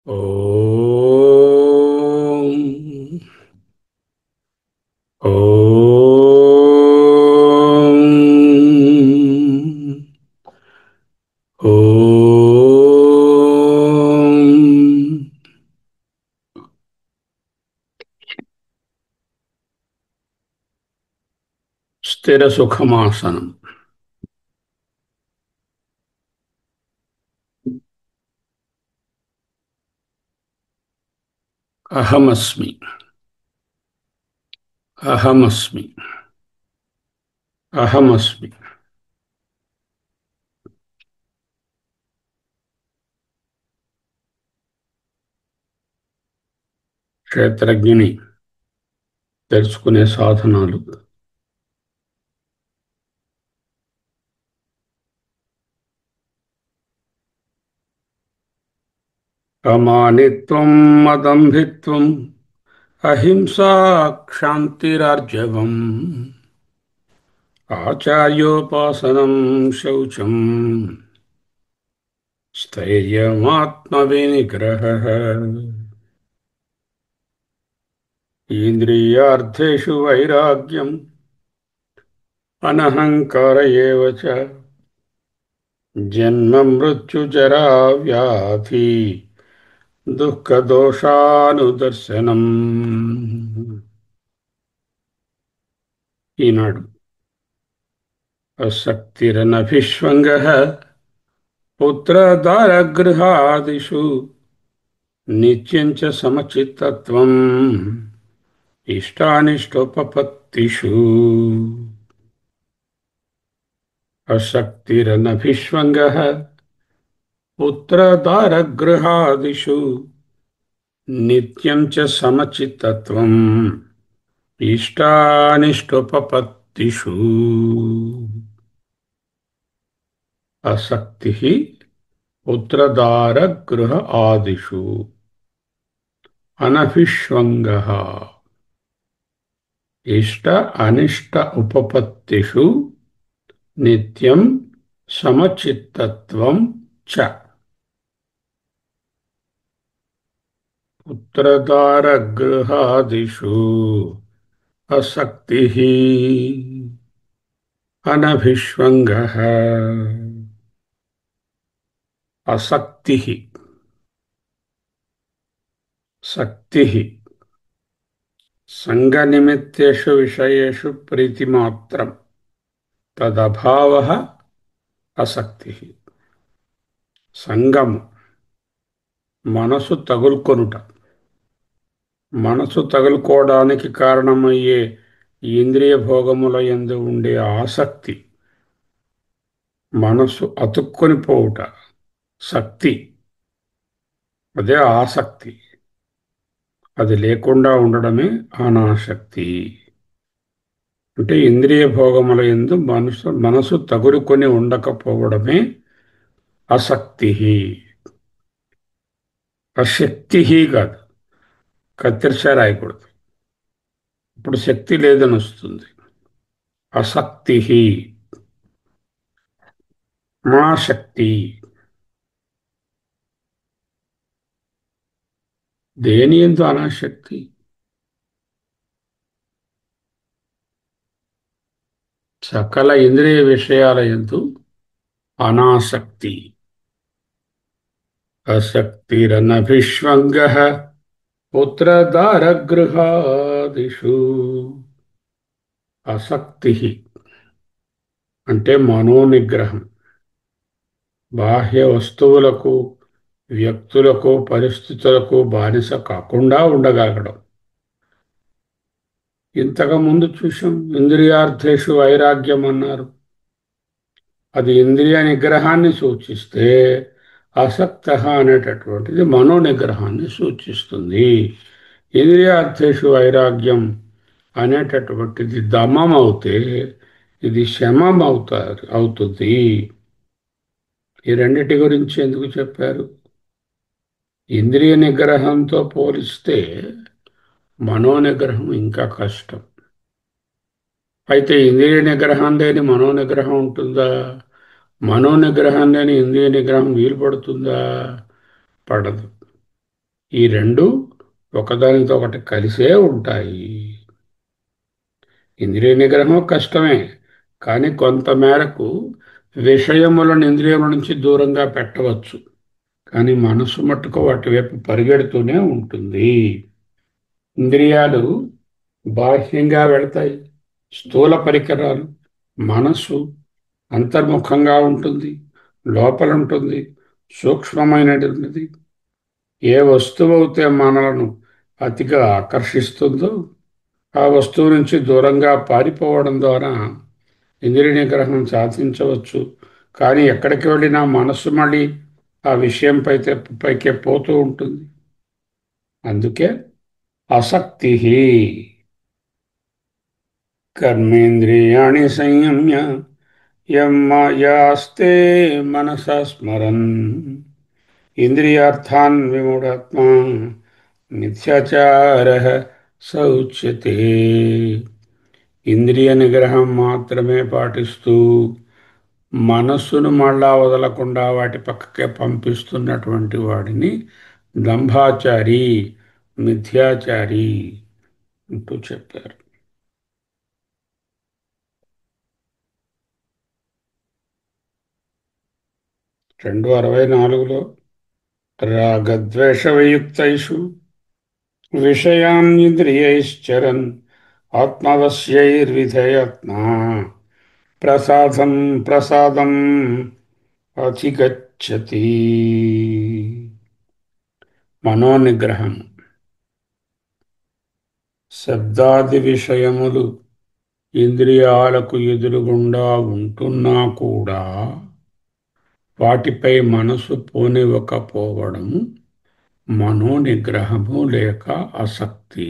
ఓం ఓం ఓం స్థిర సుఖమాసనం. అహమస్మి. అహమస్మి. అహమస్మి. క్షేత్రజ్ఞుని తెలుసుకునే సాధనాలు. అమానిత్వం, అదంభిత్వం, అహింసా, క్షాంతిరార్జవం, ఆచార్యోపాసనం, శౌచం, స్థైర్యమాత్మవినిగ్రహः. ఇంద్రియార్థేషు వైరాగ్యం, అనహంకార ఏవ చ. జన్మ మృత్యుజరా వ్యాధి దుఃఖదోషానుదర్శనం. ఈనాడు అసక్తిరనభిష్వంగః పుత్రదారగృహాదిషు నిత్యం చ సమచిత్తత్వం ఇష్టానిష్టోపపత్తిషు. అసక్తిరనభిష్వంగః పుత్రదారగృహాదిషు నిత్యం చ సమచిత్తత్వం ఇష్టానిష్టోపపత్తిషు. అసక్తి పుత్రదారగృహ ఆదిషు. అనభిష్వంగః ఇష్ట అనిష్ట ఉపపత్తిషు నిత్యం సమచిత్తత్వం చ. పుత్రదారగృహాదిషు అసక్తి అనభిష్వంగః. అసక్తి శక్తి సంగనిమిత్తేషు విషయేషు ప్రీతిమాత్రం తదభావః అసక్తి. సంగము మనసు తగులుకొనుట. మనసు తగులుకోవడానికి కారణమయ్యే ఇంద్రియ భోగముల యందు ఉండే ఆసక్తి, మనసు అతుక్కొని పోవుట శక్తి, అదే ఆసక్తి. అది లేకుండా ఉండడమే అనాసక్తి. అంటే ఇంద్రియ భోగముల యందు మనసు తగులుకొని ఉండకపోవడమే అసక్తి. అశక్తి కాదు, కత్తిరిసా రాయకూడదు. ఇప్పుడు శక్తి లేదని వస్తుంది. అసక్తి మా శక్తి. దేని యందు అనాసక్తి? సకల ఇంద్రియ విషయాల యందు అనాసక్తి. అసక్తిరనభిష్వంగః పుత్రదారగృహాదిషు. అసక్తి అంటే మనోనిగ్రహం. బాహ్య వస్తువులకు, వ్యక్తులకు, పరిస్థితులకు బానిస కాకుండా ఉండగలగడం. ఇంతకు ముందు చూసాం, ఇంద్రియార్థేషు వైరాగ్యం అన్నారు. అది ఇంద్రియ నిగ్రహాన్ని సూచిస్తే, అసక్త అనేటటువంటిది మనో నిగ్రహాన్ని సూచిస్తుంది. ఇంద్రియార్థేషు వైరాగ్యం అనేటటువంటిది దమం అవుతే, ఇది శమం అవుతుంది. ఈ రెండిటి గురించి ఎందుకు చెప్పారు? ఇంద్రియ నిగ్రహంతో పోలిస్తే మనో నిగ్రహం ఇంకా కష్టం. అయితే ఇంద్రియ నిగ్రహం లేని మనో నిగ్రహం ఉంటుందా? మనో నిగ్రహం లేని ఇంద్రియ నిగ్రహం వీలు పడుతుందా? పడదు. ఈ రెండు ఒకదానితో ఒకటి కలిసే ఉంటాయి. ఇంద్రియ నిగ్రహం కష్టమే, కానీ కొంత మేరకు విషయములను ఇంద్రియముల నుంచి దూరంగా పెట్టవచ్చు. కానీ మనసు మట్టుకు వాటి వైపు పరిగెడుతూనే ఉంటుంది. ఇంద్రియాలు బాహ్యంగా వెళతాయి, స్థూల పరికరాలు. మనస్సు అంతర్ముఖంగా ఉంటుంది, లోపల ఉంటుంది, సూక్ష్మమైనటువంటిది. ఏ వస్తువు అయితే మనలను అతిగా ఆకర్షిస్తుందో ఆ వస్తువు నుంచి దూరంగా పారిపోవడం ద్వారా ఇంద్రియ నిగ్రహం సాధించవచ్చు. కానీ ఎక్కడికి వెళ్ళినా మనస్సు మళ్ళీ ఆ విషయం పైకే పోతూ ఉంటుంది. అందుకే ఆసక్తి కర్మేంద్రియాణి సంయమ్య యం మాయాస్తే మనసా స్మరన్ ఇంద్రియార్థాన్ విమూఢాత్మా మిథ్యాచార స ఉచ్యతే. ఇంద్రియ నిగ్రహం మాత్రమే పాటిస్తూ మనస్సును మళ్ళా వదలకుండా వాటి పక్కకే పంపిస్తున్నటువంటి వాడిని దంభాచారి, మిథ్యాచారి అంటూ చెప్పారు. 264లో రాగద్వేషవియుక్తైషు విషయాన్నింద్రియైశ్చరన్ ఆత్మవశ్యైర్విధేయత్నా ప్రసాదం ప్రసాదం అధిగచ్చతి. మనోనిగ్రహం. శబ్దాది విషయములు ఇంద్రియాలకు ఎదురుగుండా ఉంటున్నా కూడా వాటిపై మనసు పోనివ్వకపోవడము మనోనిగ్రహము లేక ఆసక్తి.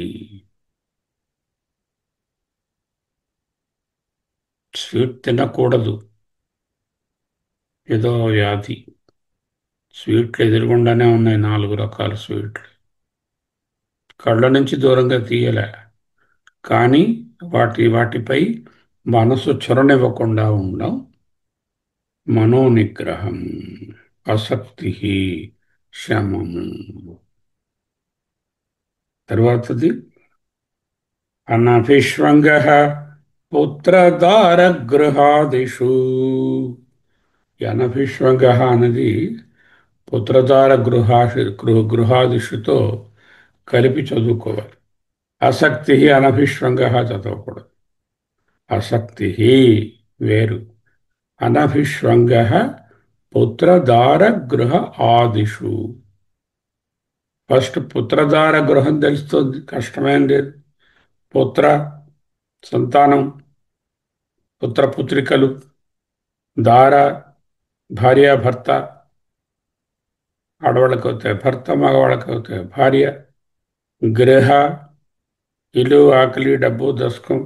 స్వీట్ తినకూడదు, ఏదో వ్యాధి. స్వీట్లు ఎదురుగుండానే ఉన్నాయి, 4 రకాల స్వీట్లు. కళ్ళ నుంచి దూరంగా తీయలే, కానీ వాటిపై మనసు చొరనివ్వకుండా ఉండడం మనోనిగ్రహం. ఆసక్తి శమము. తర్వాతది అనభిష్వంగ పుత్రదారగృహాదిషు. ఈ అనభిష్వంగ అనేది గృహాదిషుతో కలిపి చదువుకోవాలి. ఆసక్తి అనభిష్వంగ చదవకూడదు. ఆసక్తి వేరు, అనభిష్వంగ పుత్రదార గృహ ఆదిషు. ఫస్ట్ పుత్రదార గృహం తెలుస్తుంది, కష్టమేం లేదు. పుత్ర సంతానం, పుత్రపుత్రికలు, దార భార్యాభర్త, ఆడవాళ్ళకి అవుతాయి భర్త, మగవాళ్ళకి అవుతాయి భార్య. గృహ ఇల్లు, ఆకలి, డబ్బు, దశకం,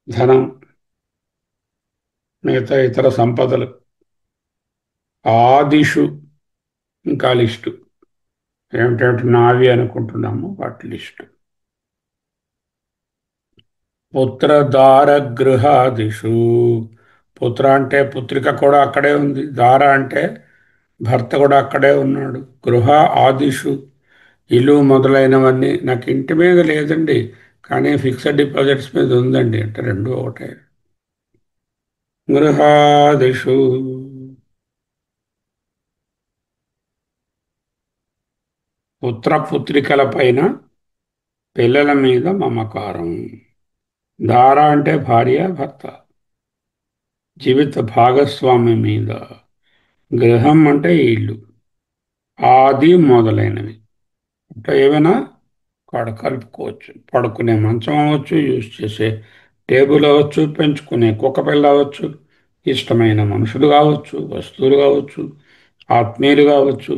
ధనం, మిగతా ఇతర సంపదలు. ఆదిషు ఇంకా లిస్టు, ఏమిటేమిటి నావి అనుకుంటున్నాము వాటి లిస్టు. పుత్రదార గృహాదిషు. పుత్ర అంటే పుత్రిక కూడా అక్కడే ఉంది, దార అంటే భర్త కూడా అక్కడే ఉన్నాడు. గృహ ఆదిషు ఇల్లు మొదలైనవన్నీ. నాకు ఇంటి మీద లేదండి, కానీ ఫిక్స్డ్ డిపాజిట్స్ మీద ఉందండి అంటే రెండు ఒకటే. గృహాదిషు పుత్రపుత్రికల పైన, పిల్లల మీద మమకారం. దార అంటే భార్య భర్త, జీవిత భాగస్వామి మీద. గృహం అంటే ఇల్లు, ఆది మొదలైనవి. అంటే ఏమైనా కలుపుకోవచ్చు. పడుకునే మంచం అవ్వచ్చు, యూజ్ చేసే టేబుల్ అవ్వచ్చు, పెంచుకునే కుక్క పిల్ల అవ్వచ్చు, ఇష్టమైన మనుషులు కావచ్చు, వస్తువులు కావచ్చు, ఆత్మీయులు కావచ్చు,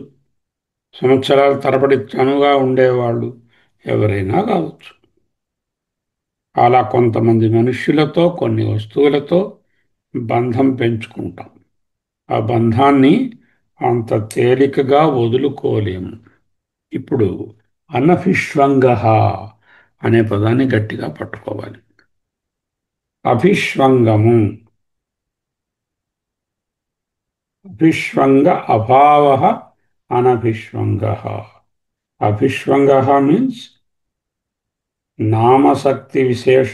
సంవత్సరాల తరబడి చనువుగా ఉండేవాళ్ళు ఎవరైనా కావచ్చు. అలా కొంతమంది మనుష్యులతో, కొన్ని వస్తువులతో బంధం పెంచుకుంటాం. ఆ బంధాన్ని అంత తేలికగా వదులుకోలేము. ఇప్పుడు అనభిష్వంగ అనే పదాన్ని గట్టిగా పట్టుకోవాలి. అభిష్వంగము, అభిష్వంగ అభావ అనభిష్వంగ. అభిష్వంగ మీన్స్ నామశక్తి విశేష.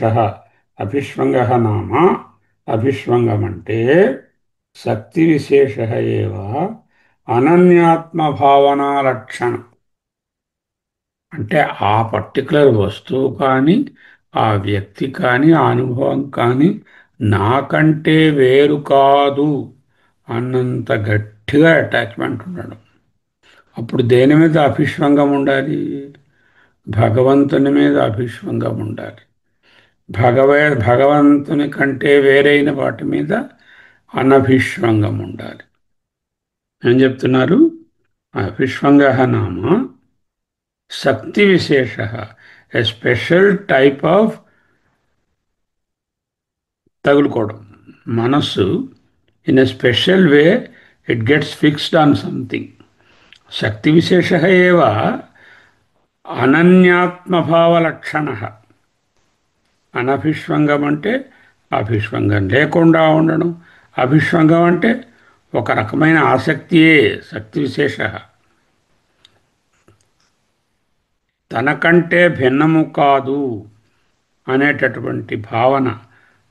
అభిష్వంగ నామ, అభిష్వంగం అంటే శక్తి విశేష ఏవ అనన్యాత్మ భావనా లక్షణం. అంటే ఆ పర్టికులర్ వస్తువు కానీ ఆ వ్యక్తి కానీ ఆ అనుభవం కానీ నాకంటే వేరు కాదు అన్నంత గట్టిగా అటాచ్మెంట్ ఉండడం. అప్పుడు దేని మీద అభిష్వంగం ఉండాలి? భగవంతుని మీద అభిష్వంగం ఉండాలి. భగవంతుని కంటే వేరైన వాటి మీద అనభిష్వంగం ఉండాలి. ఏం చెప్తున్నారు? అభిష్వంగ నామ శక్తి విశేష, ఎ స్పెషల్ టైప్ ఆఫ్ తగులుకోవడం. మనస్సు in a special way it gets fixed on something. శక్తి విశేష ఏవ అనన్యాత్మభావ లక్షణ. అనభిష్వంగం అంటే అభిష్వంగం లేకుండా ఉండడం. అభిష్వంగం అంటే ఒక రకమైన ఆసక్తియే శక్తి విశేష. తనకంటే భిన్నము కాదు అనేటటువంటి భావన,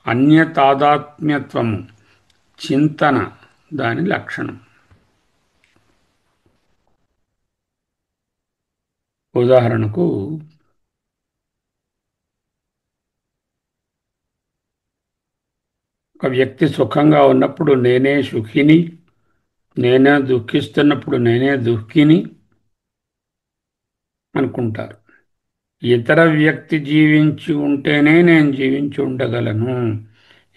అన్యతాదాత్మ్యత్వము, చింతన దాని లక్షణం. ఉదాహరణకు ఒక వ్యక్తి సుఖంగా ఉన్నప్పుడు నేనే సుఖిని, నేనే దుఃఖిస్తున్నప్పుడు నేనే దుఃఖిని అనుకుంటారు. ఇతర వ్యక్తి జీవించి ఉంటేనే నేను జీవించి ఉండగలను,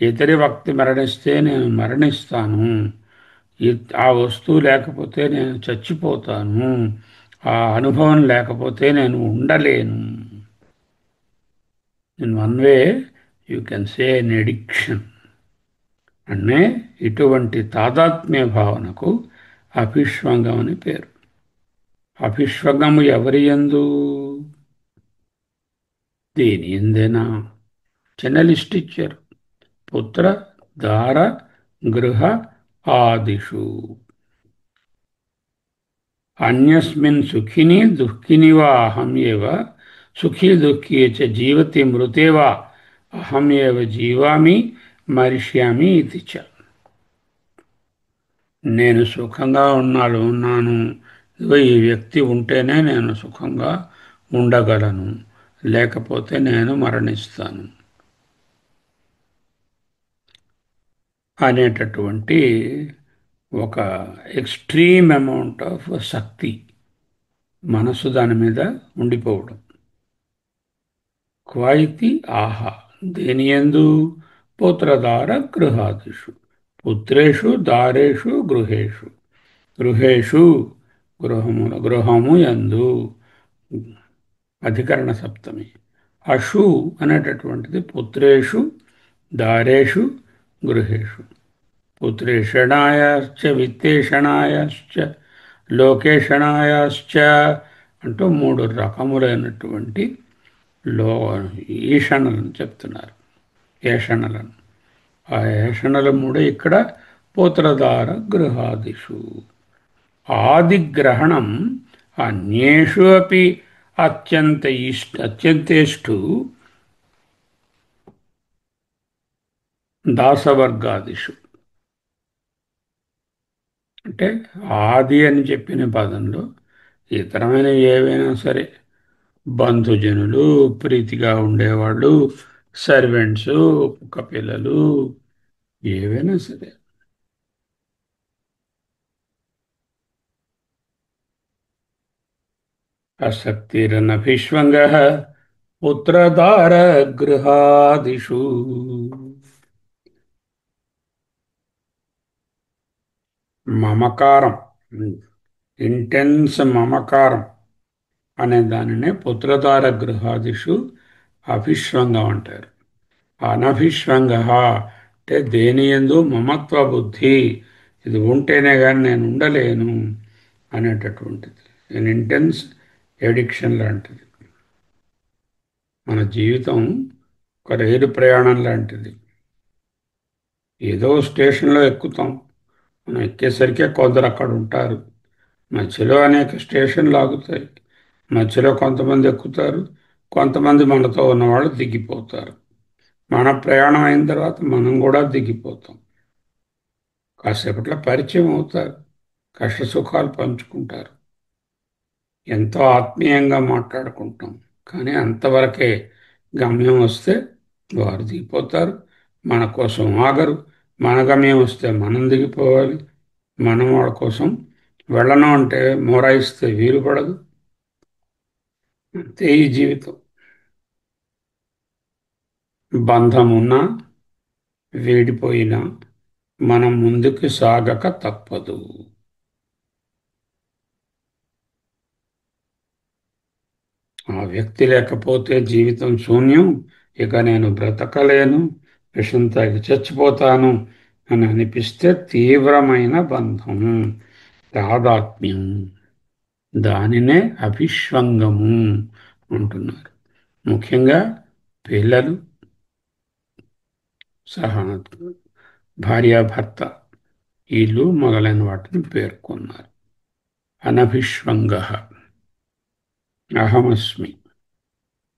ఇతరి వ్యక్తి మరణిస్తే నేను మరణిస్తాను, ఆ వస్తువు లేకపోతే నేను చచ్చిపోతాను, ఆ అనుభవం లేకపోతే నేను ఉండలేను. In one way you can say an addiction. అంటే ఇటువంటి తాదాత్మ్య భావనకు అభిష్వంగం అని పేరు. అభిష్వంగము ఎవరి యందు? దేని ఎందేనా? చిన్న లిస్ట్ ఇచ్చారు. పుత్ర దార గృహ ఆదిషు అన్యస్మిన్ సుఖిని దుఃఖిని వా అహం ఏవ సుఖీ దుఃఖీ చ జీవతి మృతే వా అహం ఏవ జీవామి మరిష్యామి ఇది చ. నేను సుఖంగా ఉన్నాను, ఇదిగో ఈ వ్యక్తి ఉంటేనే నేను సుఖంగా ఉండగలను, లేకపోతే నేను మరణిస్తాను అనేటటువంటి ఒక ఎక్స్ట్రీమ్ అమౌంట్ ఆఫ్ శక్తి మనస్సు దాని మీద ఉండిపోవడం. క్వాయితి ఆహా దేనియందు? పుత్రదార గృహాదిషు, పుత్రేషు దారేషు గృహేషు. గృహేషు గృహము యందు అధికరణ సప్తమి. అషు అనేటటువంటిది పుత్రేషు దారేషు గృహేషు. పుత్రేషణాయాశ్చ విత్తేషణాయాశ్చ లోకేషణాయాశ్చ అంటూ మూడు రకములైనటువంటి లో ఈషణలను చెప్తున్నారు. ఏషణలను. ఆ ఏషణలు మూడు ఇక్కడ పుత్రదార గృహాదిషు. ఆదిగ్రహణం అన్యేషు అపి అత్యంతేష్టు దాసవర్గాదిషు. అంటే ఆది అని చెప్పిన పదంలో ఇతరమైన ఏవైనా సరే, బంధుజనులు, ప్రీతిగా ఉండేవాళ్ళు, సర్వెంట్స్, కుక్క పిల్లలు, ఏవైనా సరే. అశక్తిరనభిష్వంగ పుత్రదార గృహాదిషు. మమకారం, ఇంటెన్స్ మమకారం అనే దానినే పుత్రదార గృహాదిషు అభిష్వంగం అంటారు. అనభిష్వంగ అంటే దేని యందు మమత్వ బుద్ధి, ఇది ఉంటేనే కానీ నేను ఉండలేను అనేటటువంటిది. ఎన్ ఇంటెన్స్ ఎడిక్షన్ లాంటిది. మన జీవితం ఒక రైలు ప్రయాణం లాంటిది. ఏదో స్టేషన్లో ఎక్కుతాం, మనం ఎక్కేసరికే కొందరు అక్కడ ఉంటారు, మధ్యలో అనేక స్టేషన్లు ఆగుతాయి. మధ్యలో కొంతమంది ఎక్కుతారు, కొంతమంది మనతో ఉన్నవాళ్ళు దిగిపోతారు. మన ప్రయాణం అయిన తర్వాత మనం కూడా దిగిపోతాం. కాసేపట్లో పరిచయం అవుతారు, కష్ట సుఖాలు పంచుకుంటారు, ఎంతో ఆత్మీయంగా మాట్లాడుకుంటాం. కానీ అంతవరకే. గమ్యం వస్తే వారు దిగిపోతారు, మన కోసం ఆగరు. మన గమ్యం వస్తే మనం దిగిపోవాలి. మనం వాళ్ళ కోసం వెళ్ళను అంటే మొరాయిస్తే వీలు పడదు. అంతే ఈ జీవితం. బంధమున్నా వీడిపోయినా మనం ముందుకు సాగక తప్పదు. ఆ వ్యక్తి లేకపోతే జీవితం శూన్యం. ఇక నేను బ్రతకలేను, విషం తాగి చచ్చిపోతాను అని అనిపిస్తే తీవ్రమైన బంధం, తాదాత్మ్యం. దానినే అభిష్వంగము అంటున్నారు. ముఖ్యంగా పిల్లలు, సహా భార్యాభర్త, ఇల్లు మొదలైన వాటిని పేర్కొన్నారు. అనభిష్వంగ, అహమస్మి,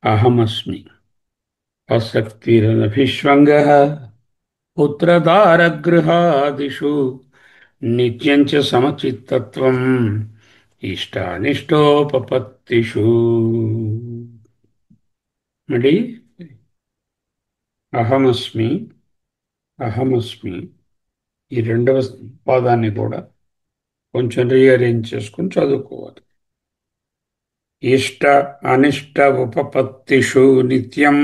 అహమస్మి ఆసక్తిరనభిష్వంగ పుత్రదారగృహాదిషు నిత్యం చ సమచిత్తత్వం ఇష్టానిష్టోపపత్తిషు. మళ్ళీ అహమస్మి, అహమస్మి ఈ రెండవ పాదాన్ని కూడా కొంచెం రీఅరేంజ్ చేసుకుని చదువుకోవాలి. ఇష్ట అనిష్ట ఉపపత్తిషు నిత్యం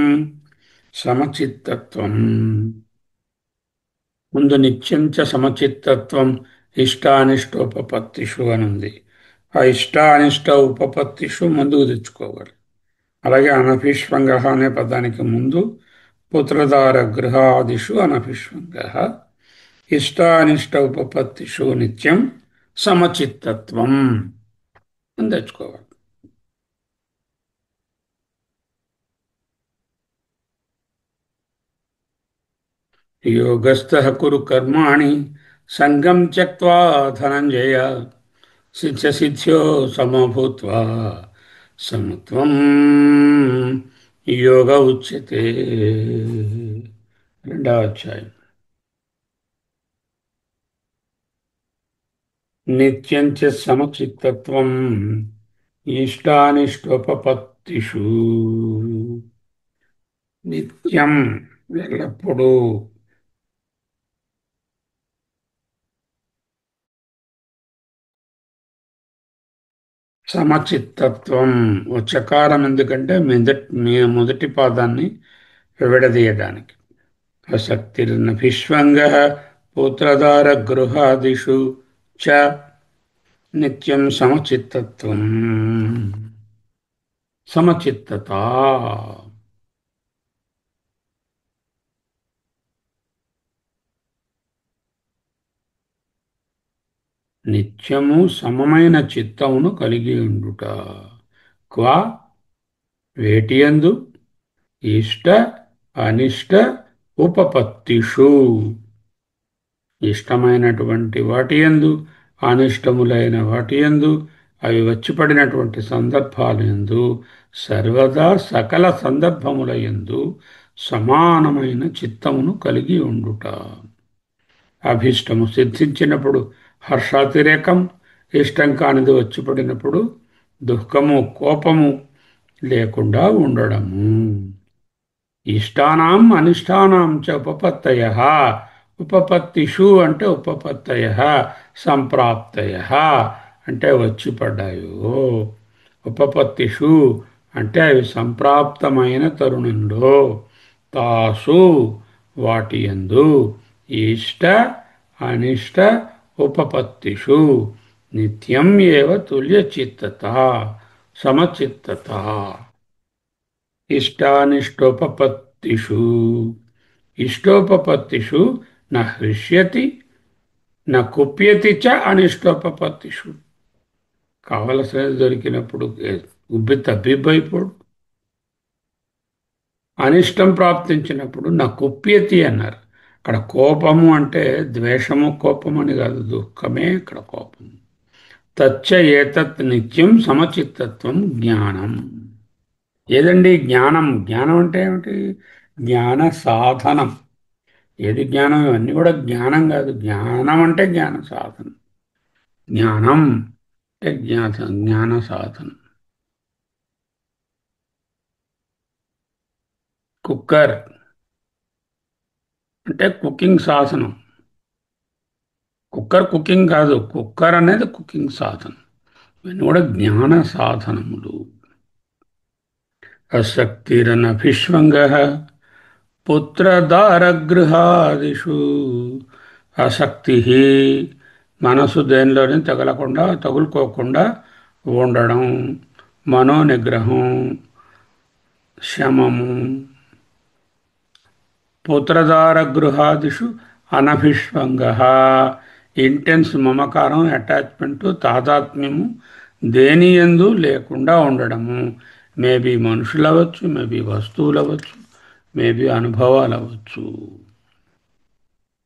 సమచిత్తత్వం. ముందు నిత్యంచ సమచిత్తత్వం ఇష్టానిష్టోపపత్తిషు అని ఉంది. ఆ ఇష్టానిష్ట ఉపపత్తిషు ముందుకు తెచ్చుకోవాలి. అలాగే అనభిష్వంగ అనే పదానికి ముందు పుత్రదార గృహాదిషు అనభిష్వంగ, ఇష్టానిష్ట ఉపపత్తిషు నిత్యం సమచిత్తత్వం అని తెచ్చుకోవాలి. యోగస్థ కురు కర్మాణి సంగం త్యక్త్వా ధనంజయ సిద్ధ్యో సమభూత్వా సమత్వం యోగ ఉచ్యతే. రెండవ అధ్యాయం. నిత్యం చ సమచిత్తత్వం ఇష్టానిష్టోపపత్తిషు. నిత్యం ఎల్లప్పుడూ, సమచిత్తత్వం చకారం ఎందుకంటే మొదటి పాదాన్ని విడదీయడానికి. ఆసక్తిర్నభిష్వంగ పుత్రదార గృహాదిషు చ నిత్యం సమచిత్తత్వం. సమచిత్తత నిత్యము సమమైన చిత్తమును కలిగి ఉండుట. క్వా వేటియందు ఇష్ట అనిష్ట ఉపపత్తిషు. ఇష్టమైనటువంటి వాటియందు, అనిష్టములైన వాటియందు, అవి వచ్చిపడినటువంటి సందర్భాలందు, సర్వదా సకల సందర్భములయందు సమానమైన చిత్తమును కలిగి ఉండుట. అభీష్టము సిద్ధించినప్పుడు హర్షాతిరేకం, ఇష్టం కానిది వచ్చిపడినప్పుడు దుఃఖము కోపము లేకుండా ఉండడము. ఇష్టానాం అనిష్టానాం చ ఉపపత్తయః. ఉపపత్తిషు అంటే ఉపపత్తయః, సంప్రాప్తయః అంటే వచ్చి పడ్డాయో. ఉపపత్తిషు అంటే అవి సంప్రాప్తమైన తరుణంలో, తాసు వాటి యందు, ఇష్ట అనిష్ట ఉపపత్తిషు నిత్యం ఏవ తుల్యచిత్తత సమచిత్తత. ఇష్టానిష్టోపపత్తిషు, ఇష్టోపపత్తిషు న హృష్యతి న కుప్యతి చ అనిష్టోపపత్తిషు. కావలసినది దొరికినప్పుడు ఉబ్బి తబ్బిబ్బైపోడు. అనిష్టం ప్రాప్తించినప్పుడు నా కుప్యతి అన్నారు. అక్కడ కోపము అంటే ద్వేషము కోపం అని కాదు, దుఃఖమే ఇక్కడ కోపం. తచ్చ ఏతత్ నిత్యం సమచిత్తత్వం జ్ఞానం. ఏదండి జ్ఞానం? జ్ఞానం అంటే ఏమిటి? జ్ఞాన సాధనం. ఏది జ్ఞానం? ఇవన్నీ కూడా జ్ఞానం కాదు. జ్ఞానం అంటే జ్ఞాన సాధనం. జ్ఞానం అంటే జ్ఞాన సాధనం. కుక్కర్ అంటే కుకింగ్ సాధనం. కుక్కర్ కుకింగ్ కాదు. కుక్కర్ అనేది కుకింగ్ సాధనం. ఇవన్నీ కూడా జ్ఞాన సాధనములు. అశక్తిరనభిష్వంగ పుత్రదారగృహాదిషు. ఆసక్తి, మనసు దేనిలోని తగలకుండా తగులుకోకుండా ఉండడం. మనోనిగ్రహం, శమము. పుత్రదారగృహాదిషు అనభిష్వంగ. ఇంటెన్స్ మమకారం, అటాచ్మెంట్, తాదాత్మ్యము దేనియందు లేకుండా ఉండడము. మేబీ మనుషులు అవ్వచ్చు, మేబీ వస్తువులు అవ్వచ్చు, మేబీ అనుభవాలు అవ్వచ్చు.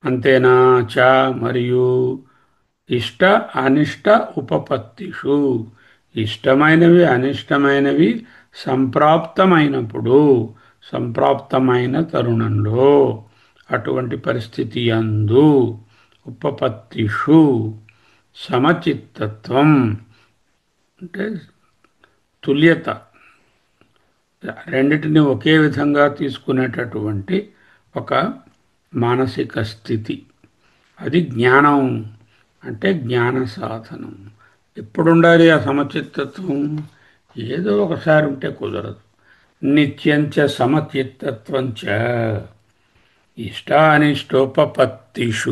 అంతేనా? చ మరియు ఇష్ట అనిష్ట ఉపపత్తిషు. ఇష్టమైనవి అనిష్టమైనవి సంప్రాప్తమైనప్పుడు, సంప్రాప్తమైన తరుణంలో, అటువంటి పరిస్థితి యందు, ఉపపత్తిషు సమచిత్తత్వం అంటే తుల్యత, రెండిటిని ఒకే విధంగా తీసుకునేటటువంటి ఒక మానసిక స్థితి. అది జ్ఞానం అంటే జ్ఞాన సాధనం. ఎప్పుడు ఉండాలి ఆ సమచిత్తత్వం? ఏదో ఒకసారి ఉంటే కుదరదు. నిత్యంచ సమచిత్తత్వం చ ఇష్టానిష్టోపపత్తిషు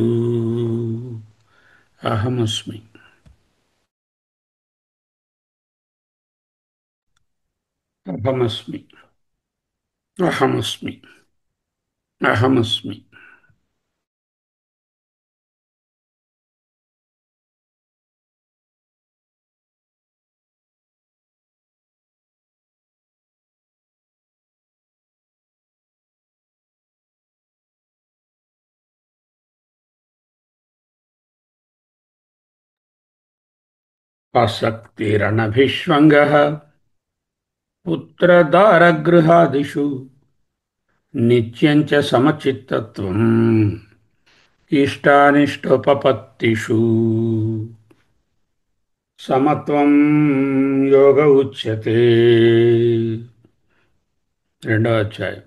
అహమస్మి. అహమస్మి. అహమస్మి. అహమస్మి. ఆసక్తిరనభిష్వంగ పుత్రదారగృహాదిషు నిత్యం చ సమచిత్తత్వం ఇష్టానిష్టోపపత్తిషు. సమత్వం యోగ ఉచ్యతే. రెండవ అధ్యాయం.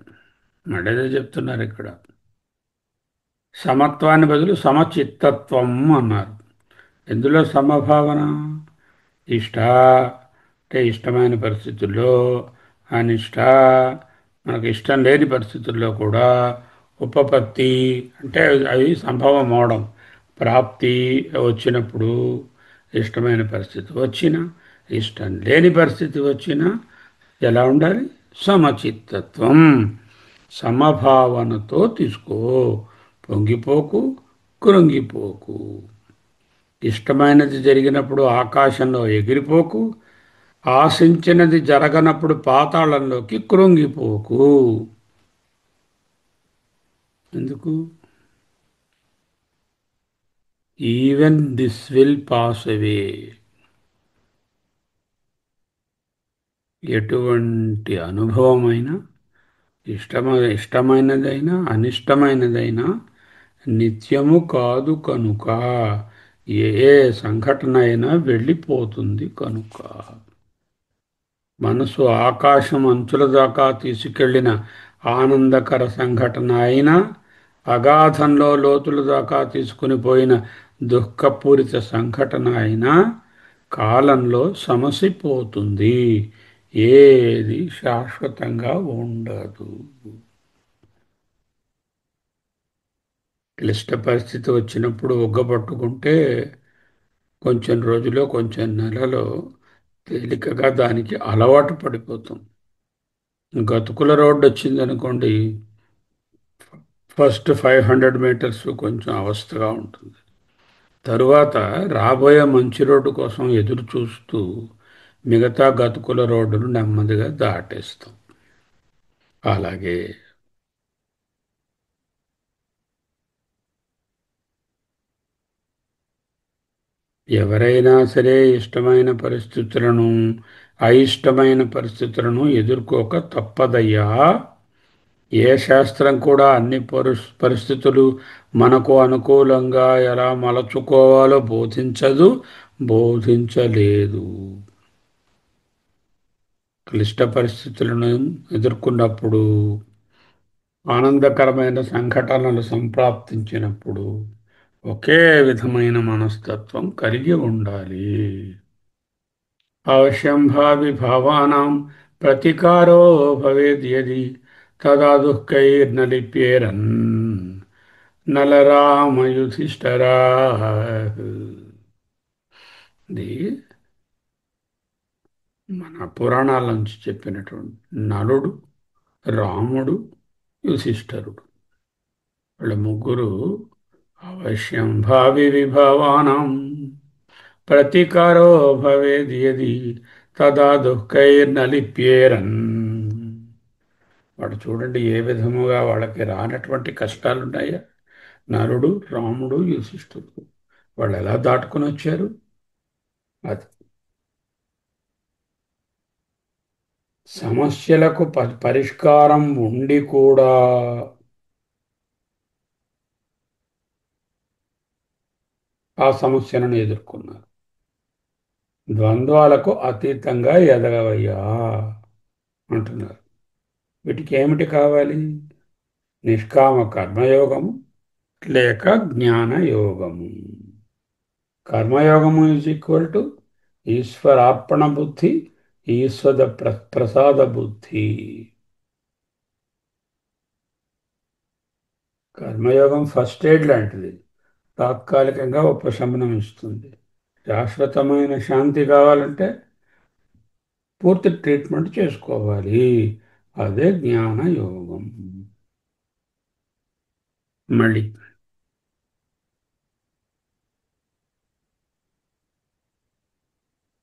మళ్ళీ చెప్తున్నారు ఇక్కడ. సమత్వాన్ని బదులు సమచిత్తత్వం అన్నారు. ఎందులో సమభావన? ఇష్ట అంటే ఇష్టమైన పరిస్థితుల్లో, అనిష్ట మనకు ఇష్టం లేని పరిస్థితుల్లో కూడా, ఉపపత్తి అంటే అవి సంభవం అవడం, ప్రాప్తి వచ్చినప్పుడు, ఇష్టమైన పరిస్థితి వచ్చినా, ఇష్టం లేని పరిస్థితి వచ్చినా ఎలా ఉండాలి? సమచిత్తత్వం, సమభావనతో తీసుకో. పొంగిపోకు, కృంగిపోకు. ఇష్టమైనది జరిగినప్పుడు ఆకాశంలో ఎగిరిపోకు, ఆశించినది జరగనప్పుడు పాతాళంలోకి కృంగిపోకు. ఎందుకు? ఈవెన్ దిస్ విల్ పాస్ అవే. ఎటువంటి అనుభవమైనా, ఇష్టమైనదైనా అనిష్టమైనదైనా నిత్యము కాదు కనుక, ఏ సంఘటన అయినా వెళ్ళిపోతుంది కనుక. మనసు ఆకాశం అంచుల దాకా తీసుకెళ్లిన ఆనందకర సంఘటన అయినా, అగాధంలో లోతుల దాకా తీసుకుని పోయిన దుఃఖపూరిత సంఘటన అయినా కాలంలో సమసిపోతుంది. ఏది శాశ్వతంగా ఉండదు. క్లిష్ట పరిస్థితి వచ్చినప్పుడు ఒగ్గపట్టుకుంటే కొంచెం రోజులో, కొంచెం నెలలో తేలికగా దానికి అలవాటు పడిపోతాం. గతుకుల రోడ్డు వచ్చిందనుకోండి, ఫస్ట్ 500 మీటర్స్ కొంచెం అవస్థగా ఉంటుంది. తరువాత రాబోయే మంచి రోడ్డు కోసం ఎదురు చూస్తూ మిగతా గతుకుల రోడ్డును నెమ్మదిగా దాటేస్తాం. అలాగే ఎవరైనా సరే ఇష్టమైన పరిస్థితులను అయిష్టమైన పరిస్థితులను ఎదుర్కోక తప్పదయ్యా. ఏ శాస్త్రం కూడా అన్ని పరిస్థితులు మనకు అనుకూలంగా ఎలా మలచుకోవాలో బోధించదు, బోధించలేదు. క్లిష్ట పరిస్థితులను ఎదుర్కొన్నప్పుడు, ఆనందకరమైన సంఘటనలు సంప్రాప్తించినప్పుడు ఒకే విధమైన మనస్తత్వం కలిగి ఉండాలి. అవశ్యంభావి భావానాం ప్రతీకారో భవేద్యది తదా దుఃఖైర్న లిప్యేరన్ నలరామయుధిష్ఠరా. ఇది మన పురాణాల నుంచి చెప్పినటువంటి నలుడు, రాముడు, యుధిష్ఠరుడు, వీళ్ళ ముగ్గురు అవశ్యం భావి విభవానాం ప్రతీకారో భవేద్యది తదా దుఃఖైర్న లిప్యేరన్. వాడు చూడండి ఏ విధముగా వాళ్ళకి రానటువంటి కష్టాలున్నాయా. నలుడు, రాముడు, యుధిష్ఠిరుడు వాళ్ళు ఎలా దాటుకుని వచ్చారు. అది సమస్యలకు పరిష్కారం ఉండి కూడా ఆ సమస్యలను ఎదుర్కొన్నారు. ద్వంద్వాలకు అతీతంగా ఎదగవయ్యా అంటున్నారు. వీటికి ఏమిటి కావాలి? నిష్కామ కర్మయోగము లేక జ్ఞానయోగము. కర్మయోగము ఈజ్ ఈక్వల్ టు ఈశ్వరార్పణ బుద్ధి, ఈశ్వర ప్రసాద బుద్ధి. కర్మయోగం ఫస్ట్ ఎయిడ్ లాంటిది, తాత్కాలికంగా ఉపశమనం ఇస్తుంది. శాశ్వతమైన శాంతి కావాలంటే పూర్తి ట్రీట్మెంట్ చేసుకోవాలి. అదే జ్ఞాన యోగం. మళ్ళీ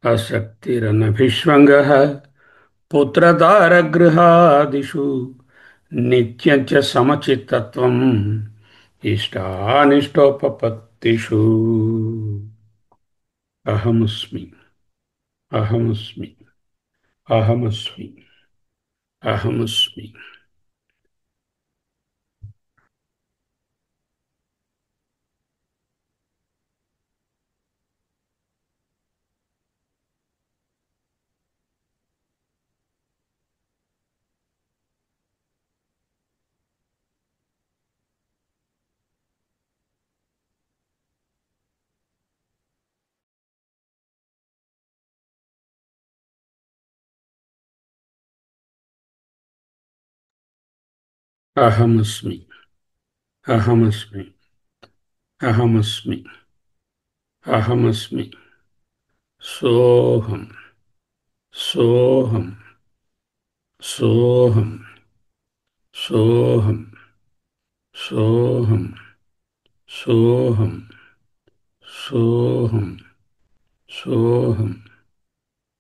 అశక్తిరనభిష్వంగ పుత్రదారగృహాదిషు నిత్యం చ సమచిత్తత్వం ఇష్టానిష్టోపపత్తిషు. అహమస్మి, అహమస్మి, అహమస్మి, అహమస్మి. అహమస్మి, అహమస్మి, అహమస్మి, అహమస్మి. సోహం, సోహం, సోహం, సోహం, సోహం, సోహం, సోహం, సోహం,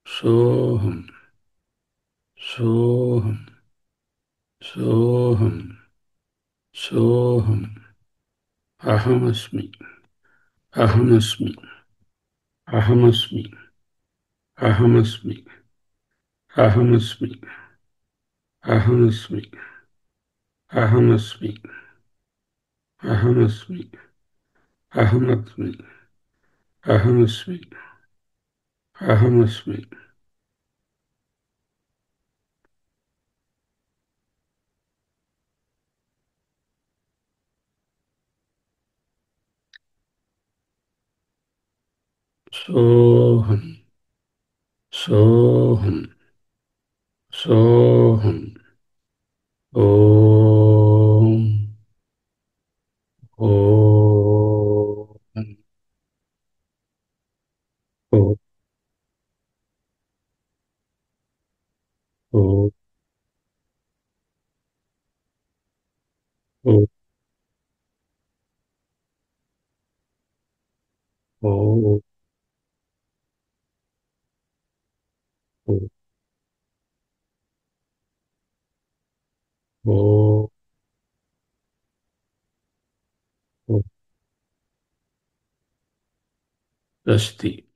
సోహం, సోహం, సోహం, సోహం. అహమస్మి, అహమస్మి, అహమస్మి, అహమస్మి, అహమస్మి, అహమస్మి, అహమస్మి, అహమస్మి, అహమస్మి, అహమస్మి, అహమస్మి. సోహం, సోహం, సోహం. ఓం, ఓం, ఓం, ఓం, ఓం, ఓం, ఓం, ఓం. స్వస్తి.